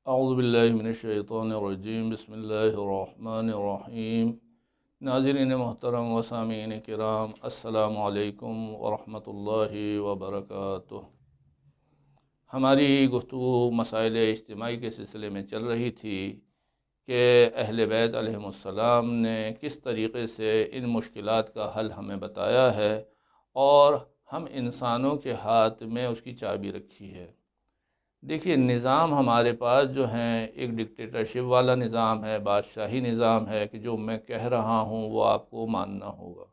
اعوذ باللہ من الشیطان الرجیم بسم اللہ الرحمن الرحیم۔ ناظرین محترم و سامعین کرام، السلام علیکم ورحمۃ اللہ وبرکاتہ۔ ہماری گفتگو مسائل اجتماعی کے سلسلے میں چل رہی تھی کہ اہل بیت علیہم السلام نے کس طریقے سے ان مشکلات کا حل ہمیں بتایا ہے اور ہم انسانوں کے ہاتھ میں اس کی چابی رکھی ہے۔ دیکھیے، نظام ہمارے پاس جو ہیں ایک ڈکٹیٹرشپ والا نظام ہے، بادشاہی نظام ہے کہ جو میں کہہ رہا ہوں وہ آپ کو ماننا ہوگا۔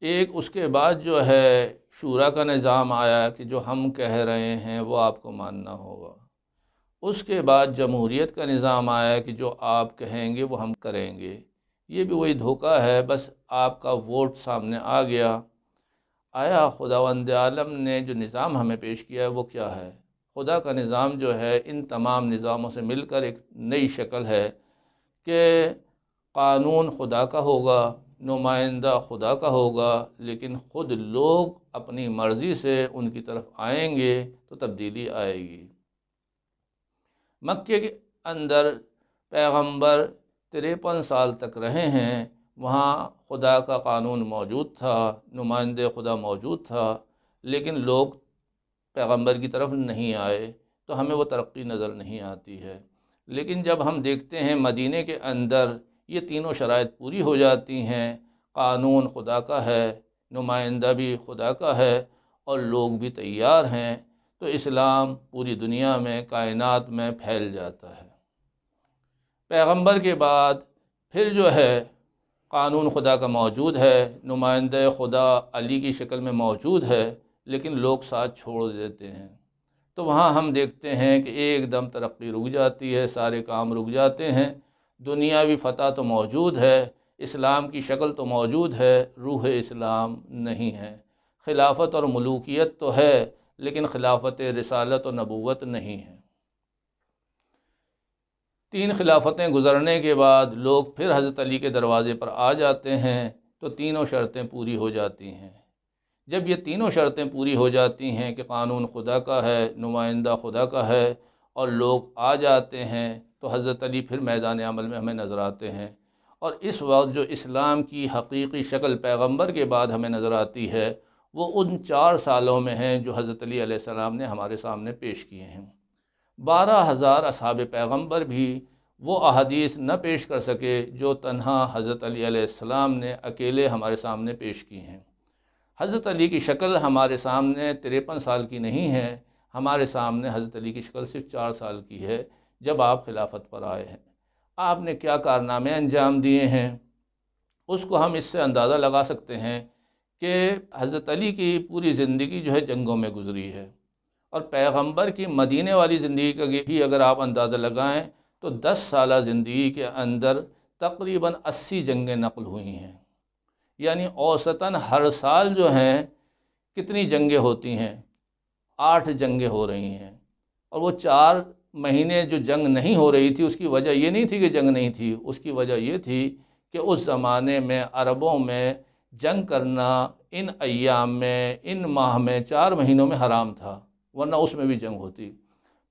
ایک اس کے بعد جو ہے شورا کا نظام آیا کہ جو ہم کہہ رہے ہیں وہ آپ کو ماننا ہوگا۔ اس کے بعد جمہوریت کا نظام آیا کہ جو آپ کہیں گے وہ ہم کریں گے۔ یہ بھی وہی دھوکہ ہے، بس آپ کا ووٹ سامنے آ گیا۔ آیا خداوند عالم نے جو نظام ہمیں پیش کیا ہے وہ کیا ہے؟ خدا کا نظام جو ہے ان تمام نظاموں سے مل کر ایک نئی شکل ہے کہ قانون خدا کا ہوگا، نمائندہ خدا کا ہوگا، لیکن خود لوگ اپنی مرضی سے ان کی طرف آئیں گے تو تبدیلی آئے گی۔ مکے کے اندر پیغمبر 53 سال تک رہے ہیں، وہاں خدا کا قانون موجود تھا، نمائندے خدا موجود تھا، لیکن لوگ پیغمبر کی طرف نہیں آئے، تو ہمیں وہ ترقی نظر نہیں آتی ہے۔ لیکن جب ہم دیکھتے ہیں مدینے کے اندر یہ تینوں شرائط پوری ہو جاتی ہیں، قانون خدا کا ہے، نمائندہ بھی خدا کا ہے اور لوگ بھی تیار ہیں، تو اسلام پوری دنیا میں، کائنات میں پھیل جاتا ہے۔ پیغمبر کے بعد پھر جو ہے قانون خدا کا موجود ہے، نمائندہ خدا علی کی شکل میں موجود ہے، لیکن لوگ ساتھ چھوڑ دیتے ہیں، تو وہاں ہم دیکھتے ہیں کہ ایک دم ترقی رک جاتی ہے، سارے کام رک جاتے ہیں۔ دنیاوی فتح تو موجود ہے، اسلام کی شکل تو موجود ہے، روح اسلام نہیں ہے۔ خلافت اور ملوکیت تو ہے، لیکن خلافت رسالت و نبوت نہیں ہے۔ 3 خلافتیں گزرنے کے بعد لوگ پھر حضرت علی کے دروازے پر آ جاتے ہیں، تو تینوں شرطیں پوری ہو جاتی ہیں۔ جب یہ تینوں شرطیں پوری ہو جاتی ہیں کہ قانون خدا کا ہے، نمائندہ خدا کا ہے اور لوگ آ جاتے ہیں، تو حضرت علی پھر میدان عمل میں ہمیں نظر آتے ہیں۔ اور اس وقت جو اسلام کی حقیقی شکل پیغمبر کے بعد ہمیں نظر آتی ہے، وہ ان 4 سالوں میں ہیں جو حضرت علی علیہ السلام نے ہمارے سامنے پیش کیے ہیں۔ 12,000 اصحاب پیغمبر بھی وہ احادیث نہ پیش کر سکے جو تنہا حضرت علی علیہ السلام نے اکیلے ہمارے سامنے پیش کی ہیں۔ حضرت علی کی شکل ہمارے سامنے 53 سال کی نہیں ہے، ہمارے سامنے حضرت علی کی شکل صرف 4 سال کی ہے، جب آپ خلافت پر آئے ہیں۔ آپ نے کیا کارنامے انجام دیے ہیں، اس کو ہم اس سے اندازہ لگا سکتے ہیں کہ حضرت علی کی پوری زندگی جو ہے جنگوں میں گزری ہے، اور پیغمبر کی مدینے والی زندگی کا بھی اگر آپ اندازہ لگائیں تو 10 سالہ زندگی کے اندر تقریباً 80 جنگیں نقل ہوئی ہیں، یعنی اوسطاً ہر سال جو ہیں کتنی جنگیں ہوتی ہیں؟ 8 جنگیں ہو رہی ہیں۔ اور وہ 4 مہینے جو جنگ نہیں ہو رہی تھی، اس کی وجہ یہ نہیں تھی کہ جنگ نہیں تھی، اس کی وجہ یہ تھی کہ اس زمانے میں عربوں میں جنگ کرنا ان ایام میں، ان ماہ میں، 4 مہینوں میں حرام تھا، ورنہ اس میں بھی جنگ ہوتی۔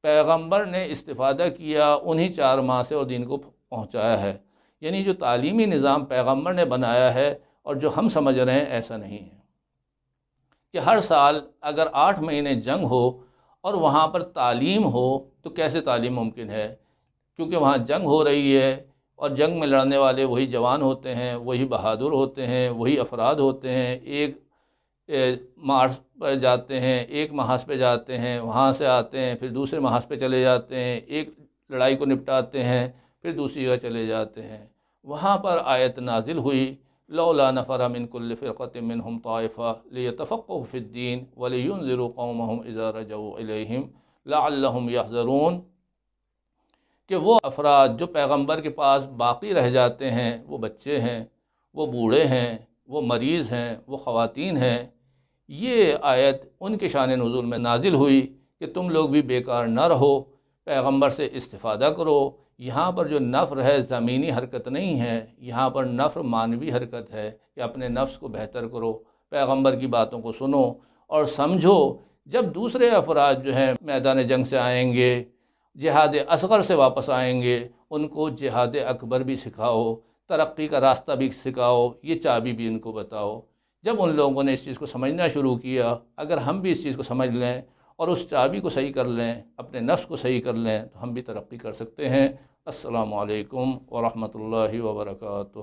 پیغمبر نے استفادہ کیا انہی 4 ماہ سے اور دین کو پہنچایا ہے۔ یعنی جو تعلیمی نظام پیغمبر نے بنایا ہے اور جو ہم سمجھ رہے ہیں، ایسا نہیں ہے کہ ہر سال اگر 8 مہینے جنگ ہو اور وہاں پر تعلیم ہو، تو کیسے تعلیم ممکن ہے؟ کیونکہ وہاں جنگ ہو رہی ہے اور جنگ میں لڑنے والے وہی جوان ہوتے ہیں، وہی بہادر ہوتے ہیں، وہی افراد ہوتے ہیں۔ ایک مارچ پہ جاتے ہیں، ایک محاذ پہ جاتے ہیں، وہاں سے آتے ہیں، پھر دوسرے محاذ پہ چلے جاتے ہیں، ایک لڑائی کو نپٹاتے ہیں، پھر دوسری جگہ چلے جاتے ہیں۔ وہاں پر آیت نازل ہوئی، لولا نفر من كل فرقة منهم طائفة ليتفقهوا في الدين ولينذروا قومهم اذا رجعوا اليهم لعلهم يحذرون، کہ وہ افراد جو پیغمبر کے پاس باقی رہ جاتے ہیں، وہ بچے ہیں، وہ بوڑھے ہیں، وہ مریض ہیں، وہ خواتین ہیں، یہ آیت ان کے شان نزول میں نازل ہوئی کہ تم لوگ بھی بیکار نہ رہو، پیغمبر سے استفادہ کرو۔ یہاں پر جو نفر ہے زمینی حرکت نہیں ہے، یہاں پر نفر مانوی حرکت ہے کہ اپنے نفس کو بہتر کرو، پیغمبر کی باتوں کو سنو اور سمجھو۔ جب دوسرے افراد جو ہیں میدان جنگ سے آئیں گے جہاد اصغر سے واپس آئیں گے ان کو جہاد اکبر بھی سکھاؤ، ترقی کا راستہ بھی سکھاؤ، یہ چابی بھی ان کو بتاؤ۔ جب ان لوگوں نے اس چیز کو سمجھنا شروع کیا، اگر ہم بھی اس چیز کو سمجھ لیں اور اس چابی کو صحیح کر لیں، اپنے نفس کو صحیح کر لیں، تو ہم بھی ترقی کر سکتے ہیں۔ السلام علیکم ورحمۃ اللہ وبرکاتہ۔